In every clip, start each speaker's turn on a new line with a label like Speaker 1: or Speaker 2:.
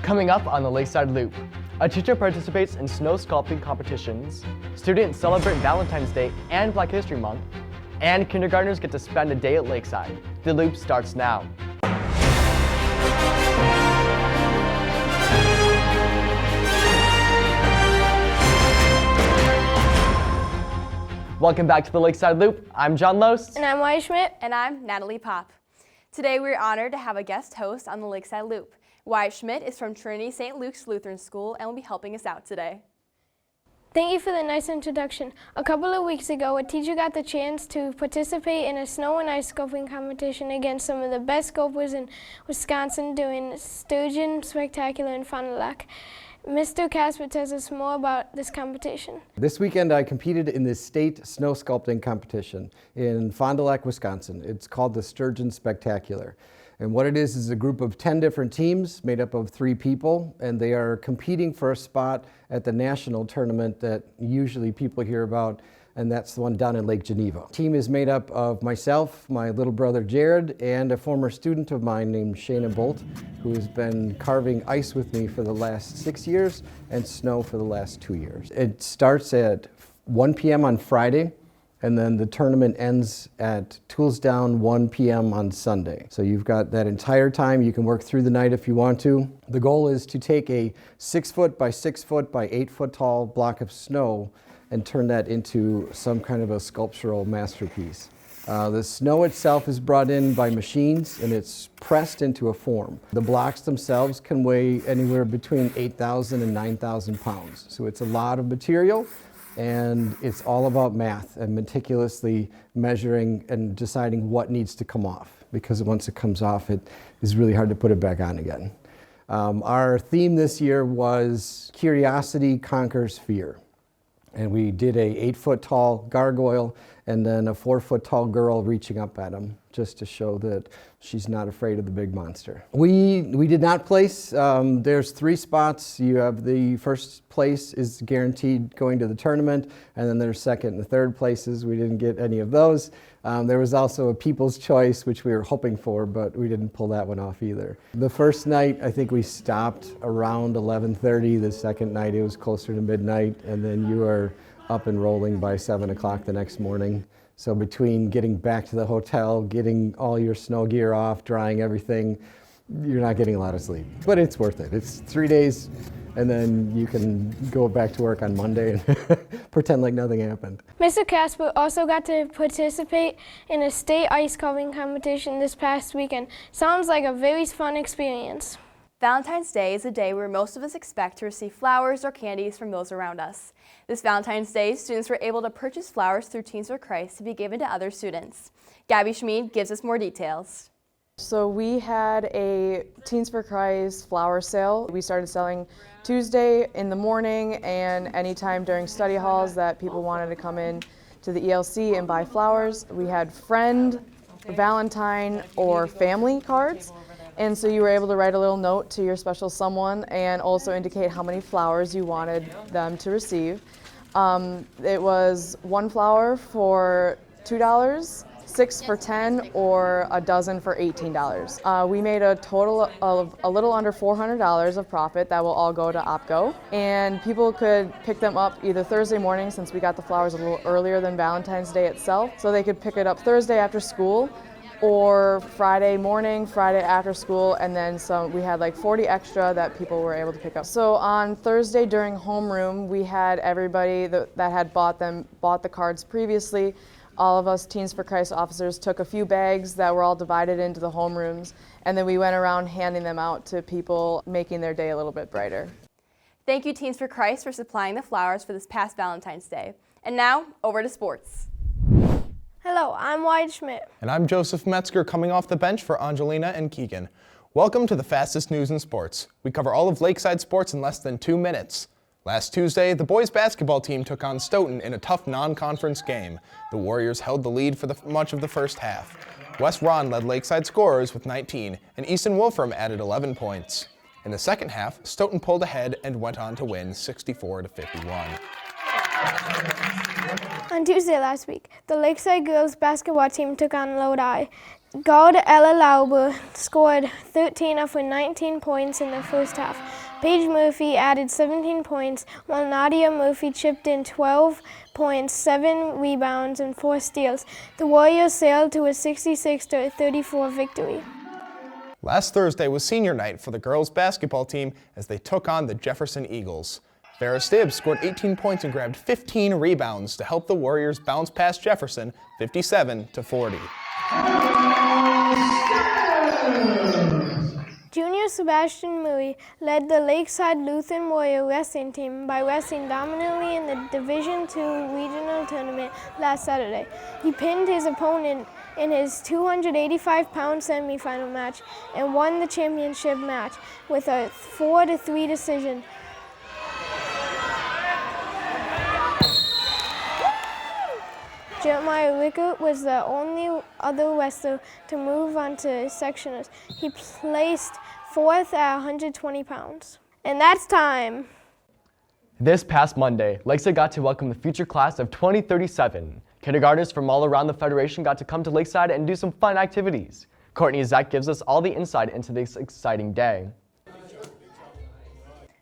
Speaker 1: Coming up on the Lakeside Loop, a teacher participates in snow sculpting competitions, students celebrate Valentine's Day and Black History Month, and kindergartners get to spend a day at Lakeside. The Loop starts now. Welcome back to the Lakeside Loop. I'm John Loest.
Speaker 2: And I'm Wyatt Schmidt.
Speaker 3: And I'm Natalie Pop. Today we're honored to have a guest host on the Lakeside Loop. Wyatt Schmidt is from Trinity St. Luke's Lutheran School and will be helping us out today.
Speaker 2: Thank you for the nice introduction. A couple of weeks ago, a teacher got the chance to participate in a snow and ice sculpting competition against some of the best sculptors in Wisconsin doing Sturgeon Spectacular in Fond du Lac. Mr. Kasper tells us more about this competition.
Speaker 4: This weekend I competed in the state snow sculpting competition in Fond du Lac, Wisconsin. It's called the Sturgeon Spectacular. And what it is a group of 10 different teams made up of 3 people, and they are competing for a spot at the national tournament that usually people hear about, and that's the one down in Lake Geneva. The team is made up of myself, my little brother Jared, and a former student of mine named Shayna Bolt, who has been carving ice with me for the last 6 years and snow for the last 2 years. It starts at 1 p.m. on Friday, and then the tournament ends at Tools Down 1 p.m. on Sunday. So you've got that entire time. You can work through the night if you want to. The goal is to take a 6 foot by 6 foot by 8 foot tall block of snow and turn that into some kind of a sculptural masterpiece. The snow itself is brought in by machines and it's pressed into a form. The blocks themselves can weigh anywhere between 8,000 and 9,000 pounds. So it's a lot of material. And it's all about math and meticulously measuring and deciding what needs to come off, because once it comes off, it is really hard to put it back on again. Our theme this year was Curiosity Conquers Fear. And we did a 8 foot tall gargoyle and then a 4 foot tall girl reaching up at him, just to show that she's not afraid of the big monster. We did not place. There's 3 spots. You have the first place is guaranteed going to the tournament, and then there's second and third places. We didn't get any of those. There was also a people's choice, which we were hoping for, but we didn't pull that one off either. The first night, I think we stopped around 11:30. The second night, it was closer to midnight, and then you are up and rolling by 7 o'clock the next morning. So between getting back to the hotel, getting all your snow gear off, drying everything, you're not getting a lot of sleep. But it's worth it. It's 3 days, and then you can go back to work on Monday and pretend like nothing happened.
Speaker 2: Mr. Kasper also got to participate in a state ice sculpting competition this past weekend. Sounds like a very fun experience.
Speaker 3: Valentine's Day is a day where most of us expect to receive flowers or candies from those around us. This Valentine's Day, students were able to purchase flowers through Teens for Christ to be given to other students. Gabby Schmid gives us more details.
Speaker 5: So we had a Teens for Christ flower sale. We started selling Tuesday in the morning and anytime during study halls that people wanted to come in to the ELC and buy flowers. We had friend, Valentine, or family cards. And so you were able to write a little note to your special someone and also indicate how many flowers you wanted them to receive. It was 1 flower for $2, 6 for $10, or a dozen for $18. We made a total of a little under $400 of profit that will all go to OPGO. And people could pick them up either Thursday morning, since we got the flowers a little earlier than Valentine's Day itself, so they could pick it up Thursday after school, or Friday morning, Friday after school, and then we had like 40 extra that people were able to pick up. So on Thursday during homeroom, we had everybody that had bought the cards previously. All of us Teens for Christ officers took a few bags that were all divided into the homerooms, and then we went around handing them out to people, making their day a little bit brighter.
Speaker 3: Thank you, Teens for Christ, for supplying the flowers for this past Valentine's Day. And now, over to sports.
Speaker 2: Hello, I'm Wyatt Schmidt.
Speaker 6: And I'm Joseph Metzger, coming off the bench for Angelina and Keegan. Welcome to the fastest news in sports. We cover all of Lakeside sports in less than 2 minutes. Last Tuesday, the boys basketball team took on Stoughton in a tough non-conference game. The Warriors held the lead for much of the first half. Wes Ron led Lakeside scorers with 19, and Easton Wolfram added 11 points. In the second half, Stoughton pulled ahead and went on to win 64-51.
Speaker 2: On Tuesday last week, the Lakeside girls basketball team took on Lodi. Guard Ella Lauber scored 13 off with 19 points in the first half. Paige Murphy added 17 points, while Nadia Murphy chipped in 12 points, 7 rebounds, and 4 steals. The Warriors sailed to a 66-34 victory.
Speaker 6: Last Thursday was senior night for the girls basketball team as they took on the Jefferson Eagles. Farrah Stibbs scored 18 points and grabbed 15 rebounds to help the Warriors bounce past Jefferson 57-40.
Speaker 2: Junior Sebastian Murray led the Lakeside Lutheran Warrior wrestling team by wrestling dominantly in the Division II regional tournament last Saturday. He pinned his opponent in his 285-pound semifinal match and won the championship match with a 4-3 decision. Jeremiah Rickert was the only other wrestler to move on to sectionals. He placed 4th at 120 pounds. And that's time.
Speaker 1: This past Monday, Lakeside got to welcome the future class of 2037. Kindergartners from all around the Federation got to come to Lakeside and do some fun activities. Courtney Zek gives us all the insight into this exciting day.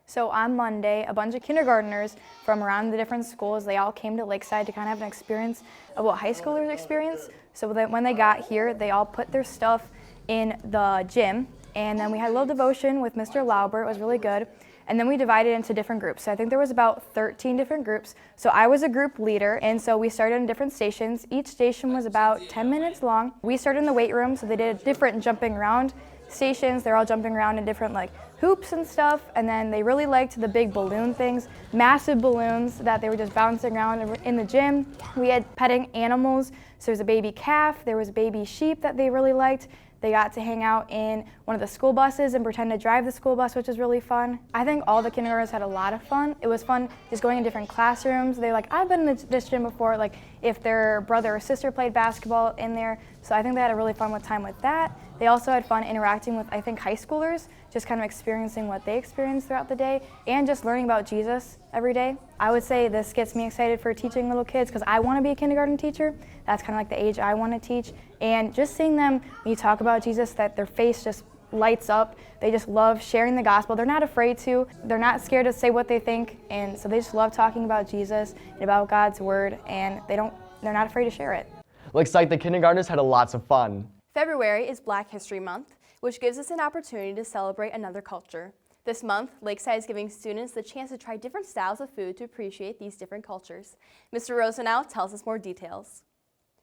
Speaker 7: So on Monday, a bunch of kindergartners from around the different schools, they all came to Lakeside to kind of have an experience of what high schoolers experience. So that when they got here, they all put their stuff in the gym, and then we had a little devotion with Mr. Lauber. It was really good. And then we divided into different groups. So I think there was about 13 different groups. So I was a group leader, and so we started in different stations. Each station was about 10 minutes long. We started in the weight room, so they did different jumping around stations. They're all jumping around in different hoops and stuff, and then they really liked the big balloon things, massive balloons that they were just bouncing around in the gym. We had petting animals, so there was a baby calf, there was a baby sheep that they really liked. They got to hang out in one of the school buses and pretend to drive the school bus, which was really fun. I think all the kindergartners had a lot of fun. It was fun just going in different classrooms. They're like, I've been in this gym before, if their brother or sister played basketball in there. So I think they had a really fun time with that. They also had fun interacting with, I think, high schoolers, just kind of experiencing what they experienced throughout the day and just learning about Jesus every day. I would say this gets me excited for teaching little kids because I want to be a kindergarten teacher. That's kind of the age I want to teach. And just seeing them, when you talk about Jesus, that their face just lights up. They just love sharing the gospel. They're not afraid to. They're not scared to say what they think. And so they just love talking about Jesus and about God's word, and they're not afraid to share it.
Speaker 1: Looks like the kindergartners had lots of fun.
Speaker 3: February is Black History Month, which gives us an opportunity to celebrate another culture. This month, Lakeside is giving students the chance to try different styles of food to appreciate these different cultures. Mr. Rosenau tells us more details.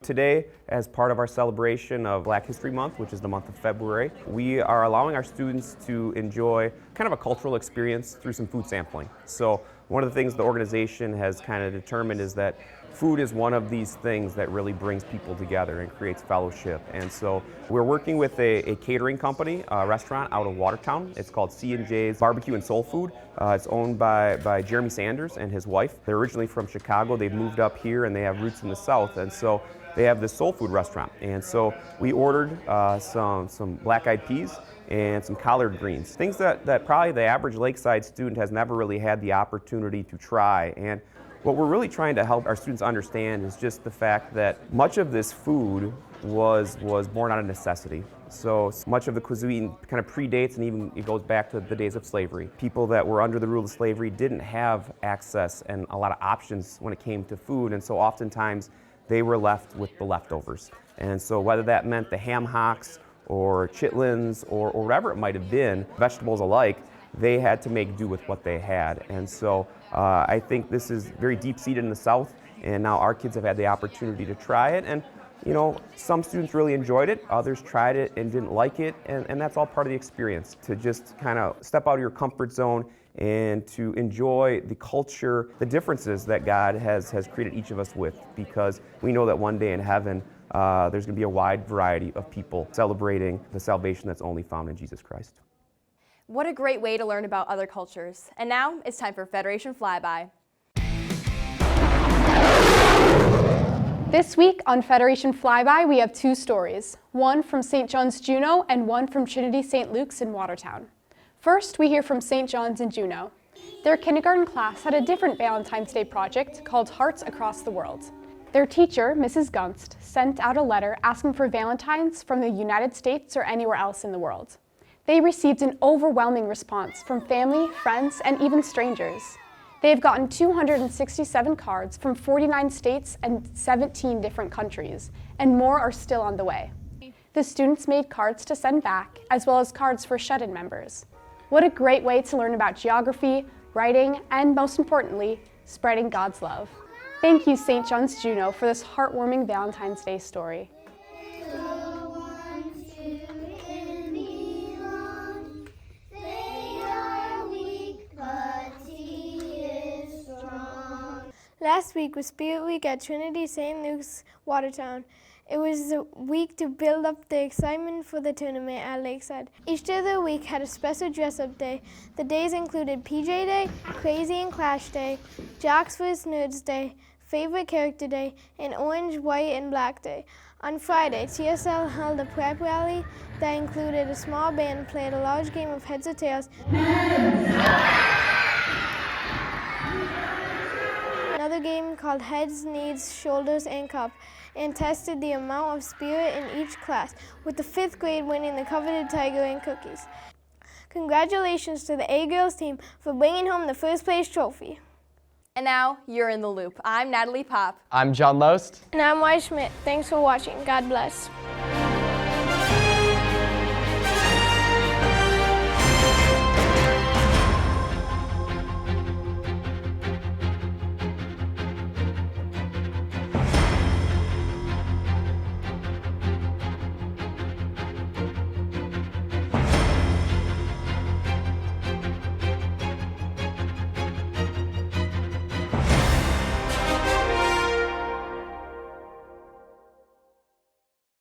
Speaker 8: Today, as part of our celebration of Black History Month, which is the month of February, we are allowing our students to enjoy kind of a cultural experience through some food sampling. So one of the things the organization has kind of determined is that food is one of these things that really brings people together and creates fellowship. And so we're working with a catering company, a restaurant out of Watertown. It's called C&J's Barbecue and Soul Food. It's owned by Jeremy Sanders and his wife. They're originally from Chicago. They've moved up here and they have roots in the South. And so they have this soul food restaurant. And so we ordered some black-eyed peas and some collard greens, things that probably the average Lakeside student has never really had the opportunity to try. And what we're really trying to help our students understand is just the fact that much of this food was born out of necessity. So much of the cuisine kind of predates and even it goes back to the days of slavery. People that were under the rule of slavery didn't have access and a lot of options when it came to food, and so oftentimes they were left with the leftovers. And so whether that meant the ham hocks or chitlins or whatever it might have been, vegetables alike, they had to make do with what they had. And so I think this is very deep-seated in the South, and now our kids have had the opportunity to try it. And you know, some students really enjoyed it, others tried it and didn't like it, and that's all part of the experience, to just kind of step out of your comfort zone and to enjoy the culture, the differences that God has created each of us with, because we know that one day in heaven there's going to be a wide variety of people celebrating the salvation that's only found in Jesus Christ.
Speaker 3: What a great way to learn about other cultures. And now it's time for Federation Flyby.
Speaker 9: This week on Federation Flyby, we have two stories, one from St. John's Juneau and one from Trinity St. Luke's in Watertown. First, we hear from St. John's in Juneau. Their kindergarten class had a different Valentine's Day project called Hearts Across the World. Their teacher, Mrs. Gunst, sent out a letter asking for Valentines from the United States or anywhere else in the world. They received an overwhelming response from family, friends, and even strangers. They have gotten 267 cards from 49 states and 17 different countries, and more are still on the way. The students made cards to send back, as well as cards for shut-in members. What a great way to learn about geography, writing, and most importantly, spreading God's love. Thank you, St. John's Juneau, for this heartwarming Valentine's Day story.
Speaker 2: Last week was Spirit Week at Trinity St. Luke's, Watertown. It was a week to build up the excitement for the tournament at Lakeside. Each day of the week had a special dress-up day. The days included PJ Day, Crazy and Clash Day, Jocks vs. Nerds Day, Favorite Character Day, and Orange, White, and Black Day. On Friday, TSL held a prep rally that included a small band played a large game of heads or tails. Another game called Heads, Knees, Shoulders, and Cup, and tested the amount of spirit in each class, with the 5th grade winning the coveted tiger and cookies. Congratulations to the A-Girls team for bringing home the first place trophy.
Speaker 3: And now, you're in the loop. I'm Natalie Pop.
Speaker 1: I'm John Loest.
Speaker 2: And I'm Wise Schmidt. Thanks for watching. God bless.